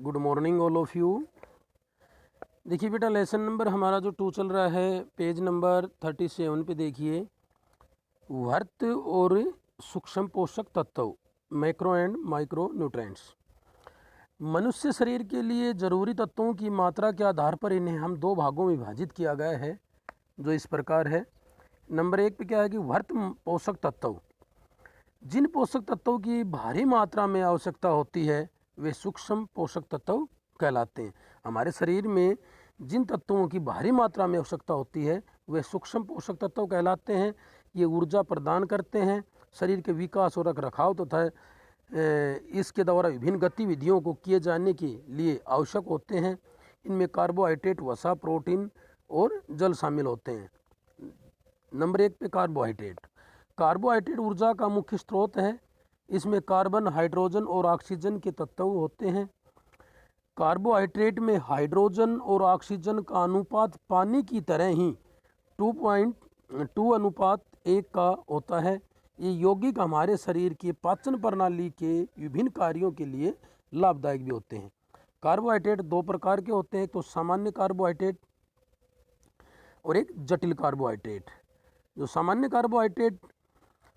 Good morning all of you. देखिए बेटा, lesson number हमारा जो 2 चल रहा है, पेज नंबर 37 पे देखिए। वर्त और सूक्ष्म पोषक तत्व, मैक्रो एंड माइक्रो न्यूट्रिएंट्स। मनुष्य शरीर के लिए जरूरी तत्वों की मात्रा के आधार पर इन्हें हम 2 भागों में विभाजित किया गया है, जो इस प्रकार है। नंबर 1 पे क्या है कि वर्त पोषक तत्व। जिन पोषक तत्वों की भारी मात्रा में आवश्यकता होती है वे सूक्ष्म पोषक तत्व कहलाते हैं। हमारे शरीर में जिन तत्वों की भारी मात्रा में आवश्यकता होती है वे सूक्ष्म पोषक तत्व कहलाते हैं। ये ऊर्जा प्रदान करते हैं, शरीर के विकास और रखरखाव तथा इसके द्वारा विभिन्न गतिविधियों को किए जाने के लिए आवश्यक होते हैं। इनमें कार्बोहाइड्रेट, वसा, प्रोटीन और जल शामिल होते हैं। नंबर 1 पे कार्बोहाइड्रेट। कार्बोहाइड्रेट ऊर्जा का मुख्य स्रोत है। इसमें कार्बन, हाइड्रोजन और ऑक्सीजन के तत्व होते हैं। कार्बोहाइड्रेट में हाइड्रोजन और ऑक्सीजन का अनुपात पानी की तरह ही 2:1 का होता है। ये यौगिक हमारे शरीर की पाचन प्रणाली के विभिन्न कार्यों के लिए लाभदायक भी होते हैं। कार्बोहाइड्रेट 2 प्रकार के होते हैं, तो सामान्य कार्बोहाइड्रेट और एक जटिल कार्बोहाइड्रेट। जो सामान्य कार्बोहाइड्रेट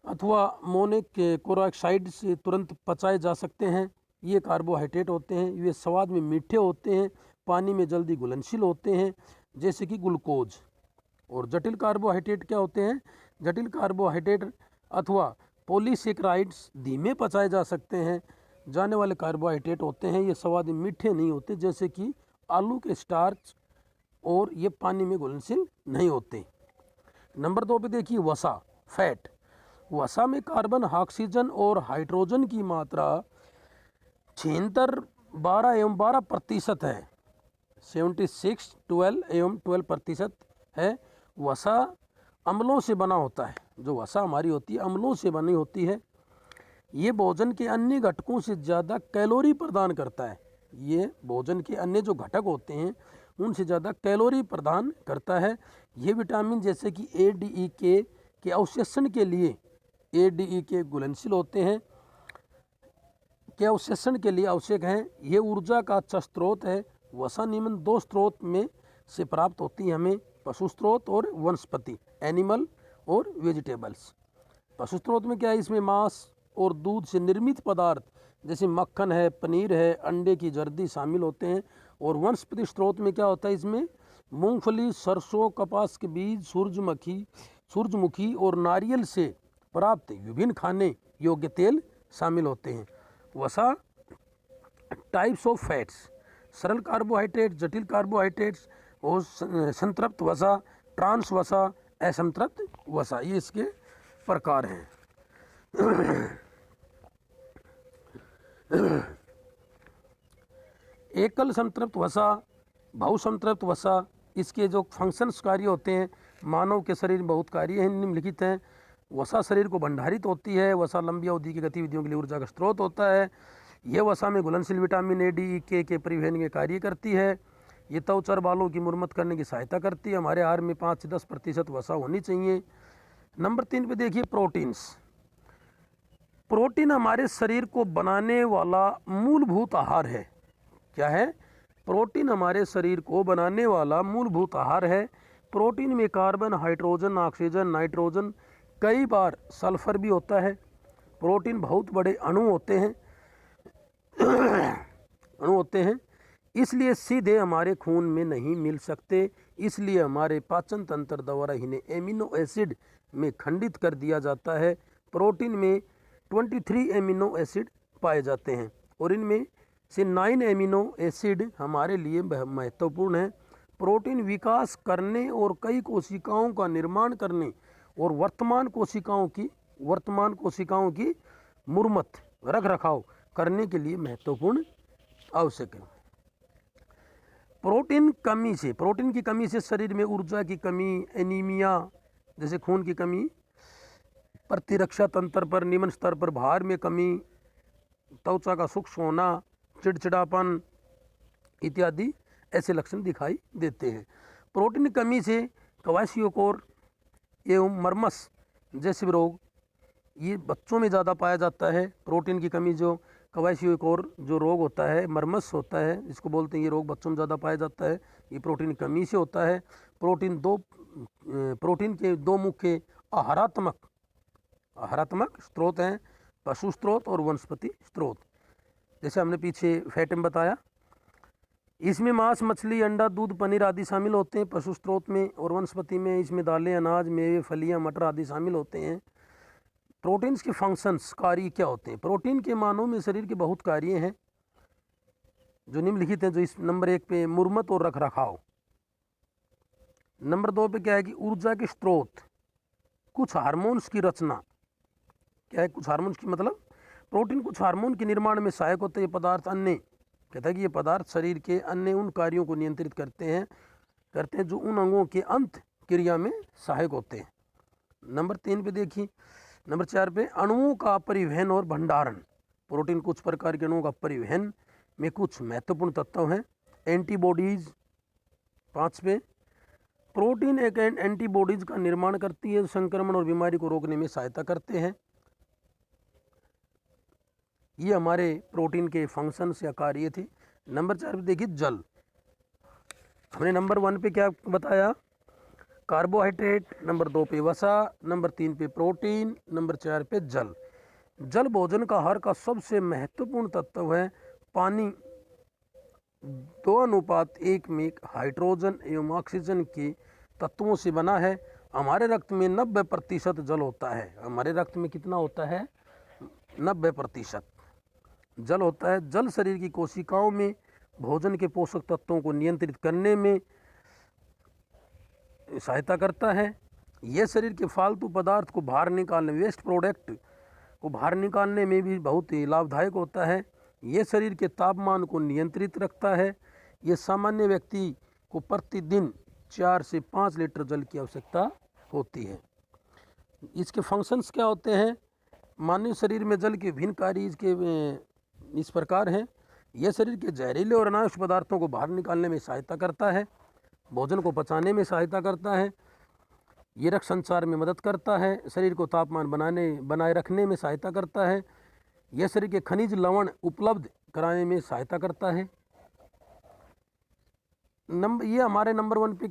अथवा मोनोक्लोराइड से तुरंत पचाए जा सकते हैं, ये कार्बोहाइड्रेट होते हैं। ये स्वाद में मीठे होते हैं, पानी में जल्दी घुलनशील होते हैं, जैसे कि ग्लूकोज। और जटिल कार्बोहाइड्रेट क्या होते हैं? जटिल कार्बोहाइड्रेट अथवा पॉलीसेकेराइड्स धीमे पचाए जा सकते हैं जाने वाले कार्बोहाइड्रेट होते हैं। ये स्वाद में मीठे नहीं होते, जैसे कि आलू के स्टार्च, और ये पानी में घुलनशील नहीं होते। नंबर 2 पे देखिए वसा, फैट। वसा में कार्बन, ऑक्सीजन और हाइड्रोजन की मात्रा 76, 12 एवं 12% है। 76, 12 एवं 12% है। वसा अम्लों से बना होता है। जो वसा हमारी होती है अम्लों से बनी होती है। ये भोजन के अन्य घटकों से ज़्यादा कैलोरी प्रदान करता है। ये भोजन के अन्य जो घटक होते हैं उनसे ज़्यादा कैलोरी प्रदान करता है। ये विटामिन जैसे कि ADE के अवशोषण के लिए ADE घुलनशील होते हैं, के अवशोषण के लिए आवश्यक हैं। ये ऊर्जा का अच्छा स्रोत है। वसा निम्न 2 स्रोत में से प्राप्त होती है हमें, पशु स्रोत और वनस्पति, एनिमल और वेजिटेबल्स। पशु स्रोत में क्या है? इसमें मांस और दूध से निर्मित पदार्थ जैसे मक्खन है, पनीर है, अंडे की जर्दी शामिल होते हैं। और वनस्पति स्रोत में क्या होता है? इसमें मूंगफली, सरसों, कपास के बीज, सूरजमुखी और नारियल से प्राप्त विभिन्न खाने योग्य तेल शामिल होते हैं। वसा टाइप्स ऑफ फैट्स, सरल कार्बोहाइड्रेट, जटिल कार्बोहाइड्रेट्स और संतृप्त वसा, ट्रांस वसा, असंतृप्त वसा, ये इसके प्रकार हैं। एकल संतृप्त वसा, बहुसंतृप्त वसा, इसके जो फंक्शंस कार्य होते हैं, मानव के शरीर में बहुत कार्य हैं, निम्नलिखित हैं। वसा शरीर को भंडारित होती है। वसा लंबी अवधि की गतिविधियों के लिए ऊर्जा का स्रोत होता है। यह वसा में घुलनशील विटामिन ADE के परिवहन के कार्य करती है। ये त्वचा बालों की मुरम्मत करने की सहायता करती है। हमारे आहार में 5 से 10% वसा होनी चाहिए। नंबर 3 पे देखिए प्रोटीन्स। प्रोटीन हमारे शरीर को बनाने वाला मूलभूत आहार है। क्या है? प्रोटीन हमारे शरीर को बनाने वाला मूलभूत आहार है। प्रोटीन में कार्बन, हाइड्रोजन, ऑक्सीजन, नाइट्रोजन, कई बार सल्फर भी होता है। प्रोटीन बहुत बड़े अणु होते हैं, इसलिए सीधे हमारे खून में नहीं मिल सकते। इसलिए हमारे पाचन तंत्र द्वारा इन्हें एमिनो एसिड में खंडित कर दिया जाता है। प्रोटीन में 23 एमिनो एसिड पाए जाते हैं और इनमें से 9 एमिनो एसिड हमारे लिए महत्वपूर्ण हैं। प्रोटीन विकास करने और कई कोशिकाओं का निर्माण करने और वर्तमान कोशिकाओं की मुरम्मत, रख रखाव करने के लिए महत्वपूर्ण आवश्यक है। प्रोटीन की कमी से शरीर में ऊर्जा की कमी, एनीमिया जैसे खून की कमी, प्रतिरक्षा तंत्र पर निम्न स्तर पर भार में कमी, त्वचा का शुष्क होना, चिड़चिड़ापन इत्यादि ऐसे लक्षण दिखाई देते हैं। प्रोटीन की कमी से क्वाशियोकोर एवं मर्मस जैसे रोग ये बच्चों में ज़्यादा पाया जाता है। प्रोटीन की कमी जो कवायसी एक और जो रोग होता है मरमस होता है, जिसको बोलते हैं, ये रोग बच्चों में ज़्यादा पाया जाता है। ये प्रोटीन की कमी से होता है। प्रोटीन के दो मुख्य आहारात्मक स्रोत हैं, पशु स्रोत और वनस्पति स्रोत। जैसे हमने पीछे फैट में बताया, इसमें मांस, मछली, अंडा, दूध, पनीर आदि शामिल होते हैं पशु स्रोत में। और वनस्पति में इसमें दालें, अनाज, मेवे, फलियां, मटर आदि शामिल होते हैं। प्रोटीन्स के फंक्शंस, कार्य क्या होते हैं? प्रोटीन के मानव में शरीर के बहुत कार्य हैं जो निम्नलिखित हैं। जो इस नंबर 1 पे मुरम्मत और रख रखाव, नंबर 2 पे क्या है कि ऊर्जा के स्रोत, कुछ हार्मोन्स की रचना। क्या है कुछ हार्मोन्स की? मतलब प्रोटीन कुछ हार्मोन के निर्माण में सहायक होते हैं। ये पदार्थ अन्य, कहता है कि ये पदार्थ शरीर के अन्य उन कार्यों को नियंत्रित करते हैं जो उन अंगों के अंत क्रिया में सहायक होते हैं। नंबर 3 पे देखिए, नंबर 4 पे अणुओं का परिवहन और भंडारण। प्रोटीन कुछ प्रकार के अणुओं का परिवहन में कुछ महत्वपूर्ण तत्व हैं। एंटीबॉडीज 5 पे, प्रोटीन एक एंटीबॉडीज का निर्माण करती है, संक्रमण और बीमारी को रोकने में सहायता करते हैं। ये हमारे प्रोटीन के फंक्शंस या कार्य थे। नंबर 4 पे देखिए जल। हमने नंबर 1 पे क्या बताया? कार्बोहाइड्रेट, नंबर 2 पे वसा, नंबर 3 पे प्रोटीन, नंबर 4 पे जल। जल भोजन का आहार का सबसे महत्वपूर्ण तत्व है। पानी 2:1 में हाइड्रोजन एवं ऑक्सीजन के तत्वों से बना है। हमारे रक्त में 90% जल होता है। हमारे रक्त में कितना होता है? 90% जल होता है। जल शरीर की कोशिकाओं में भोजन के पोषक तत्वों को नियंत्रित करने में सहायता करता है। यह शरीर के फालतू पदार्थ को बाहर निकालने, वेस्ट प्रोडक्ट को बाहर निकालने में भी बहुत ही लाभदायक होता है। यह शरीर के तापमान को नियंत्रित रखता है। यह सामान्य व्यक्ति को प्रतिदिन 4 से 5 लीटर जल की आवश्यकता होती है। इसके फंक्शंस क्या होते हैं? मानव शरीर में जल के विभिन्न कार्य इसके इस प्रकार हैं। यह शरीर के जहरीले और अनावश्यक पदार्थों को बाहर निकालने में सहायता करता है, भोजन को पचाने में सहायता करता है, ये रक्त संचार में मदद करता है, शरीर को तापमान बनाए रखने में सहायता करता है, यह शरीर के खनिज लवण उपलब्ध कराने में सहायता करता है। ये हमारे नंबर 1 पे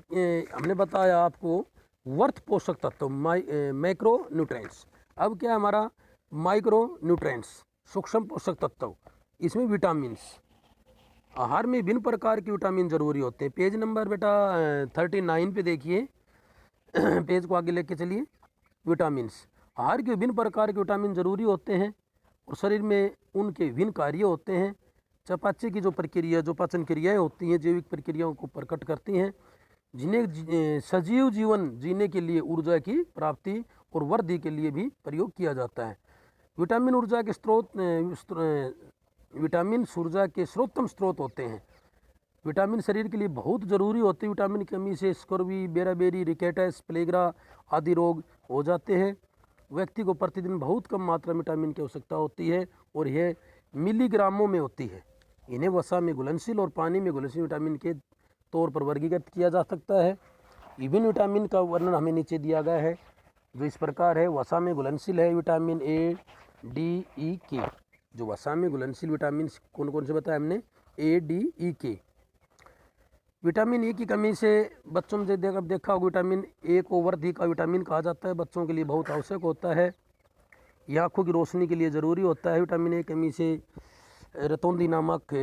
हमने बताया आपको वर्थ पोषक तत्व, मैक्रो न्यूट्रिएंट्स। अब क्या है हमारा माइक्रो न्यूट्रिएंट्स, सूक्ष्म पोषक तत्व। इसमें विटामिन्स, आहार में विभिन्न प्रकार के विटामिन जरूरी होते हैं। पेज नंबर बेटा 39 पे देखिए, पेज को आगे लेके चलिए। विटामिन्स, आहार के विभिन्न प्रकार के विटामिन जरूरी होते हैं और शरीर में उनके विभिन्न कार्य होते हैं। चयापचय की जो प्रक्रिया, जो पाचन क्रियाएं होती हैं, जैविक प्रक्रियाओं को प्रकट करती हैं, जिन्हें सजीव जीवन जीने के लिए ऊर्जा की प्राप्ति और वृद्धि के लिए भी प्रयोग किया जाता है। विटामिन ऊर्जा के विटामिन ऊर्जा के सर्वोत्तम स्रोत होते हैं। विटामिन शरीर के लिए बहुत ज़रूरी होते हैं। विटामिन की कमी से स्कर्वी, बेराबेरी, रिकेटस, प्लेग्रा आदि रोग हो जाते हैं। व्यक्ति को प्रतिदिन बहुत कम मात्रा में विटामिन की आवश्यकता होती है और यह मिलीग्रामों में होती है। इन्हें वसा में घुलनशील और पानी में घुलनशील विटामिन के तौर पर वर्गीकृत किया जा सकता है। विभिन्न विटामिन का वर्णन हमें नीचे दिया गया है, जो इस प्रकार है। वसा में घुलनशील है विटामिन ए, डी, ई, के। जो वसा में घुलनशील विटामिन कौन कौन से बताया हमने? ए, डी, ई, के। विटामिन ए की कमी से बच्चों में देखा होगा, विटामिन ए को वृद्धि का विटामिन कहा जाता है, बच्चों के लिए बहुत आवश्यक होता है। यह आँखों की रोशनी के लिए ज़रूरी होता है। विटामिन ए की कमी से रतौंधी नामक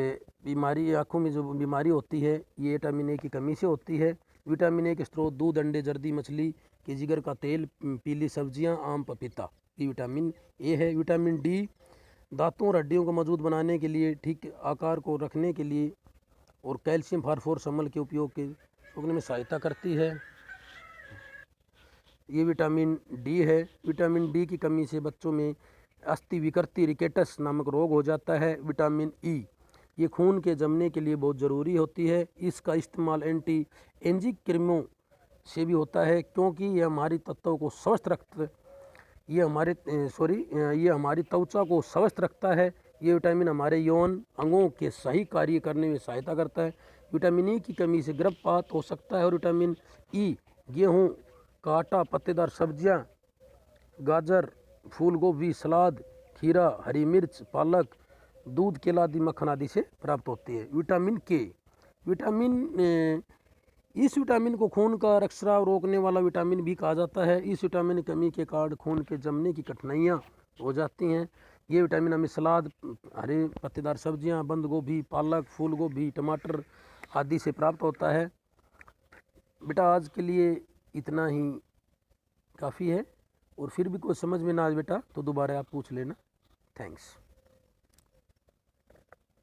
बीमारी, आँखों में जो बीमारी होती है, ये विटामिन ए की कमी से होती है। विटामिन ए के स्रोत दूध, अंडे, जर्दी, मछली के जिगर का तेल, पीली सब्जियां, आम, पपीता, ये विटामिन ए है। विटामिन डी दांतों और हड्डियों को मजबूत बनाने के लिए, ठीक आकार को रखने के लिए और कैल्शियम, फास्फोरस, अम्ल के उपयोग के रोकने में सहायता करती है। ये विटामिन डी है। विटामिन डी की कमी से बच्चों में अस्थि विकृति, रिकेटस नामक रोग हो जाता है। विटामिन ई, ये खून के जमने के लिए बहुत ज़रूरी होती है। इसका इस्तेमाल एंटी एंजिक क्रीमों से भी होता है, क्योंकि ये हमारी तत्वों को स्वस्थ रखता, ये हमारी त्वचा को स्वस्थ रखता है। ये विटामिन हमारे यौन अंगों के सही कार्य करने में सहायता करता है। विटामिन ई की कमी से गर्भपात हो सकता है। और विटामिन ई गेहूँ का आटा, पत्तेदार सब्जियां, गाजर, फूल गोभी, सलाद, खीरा, हरी मिर्च, पालक, दूध, केला आदि, मक्खन आदि से प्राप्त होती है। विटामिन के, इस विटामिन को खून का रक्तस्राव रोकने वाला विटामिन भी कहा जाता है। इस विटामिन की कमी के कारण खून के जमने की कठिनाइयाँ हो जाती हैं। ये विटामिन हमें सलाद, हरे पत्तेदार सब्जियां, बंद गोभी, पालक, फूल गोभी, टमाटर आदि से प्राप्त होता है। बेटा आज के लिए इतना ही काफ़ी है, और फिर भी कोई समझ में ना आए बेटा तो दोबारा आप पूछ लेना। थैंक्स।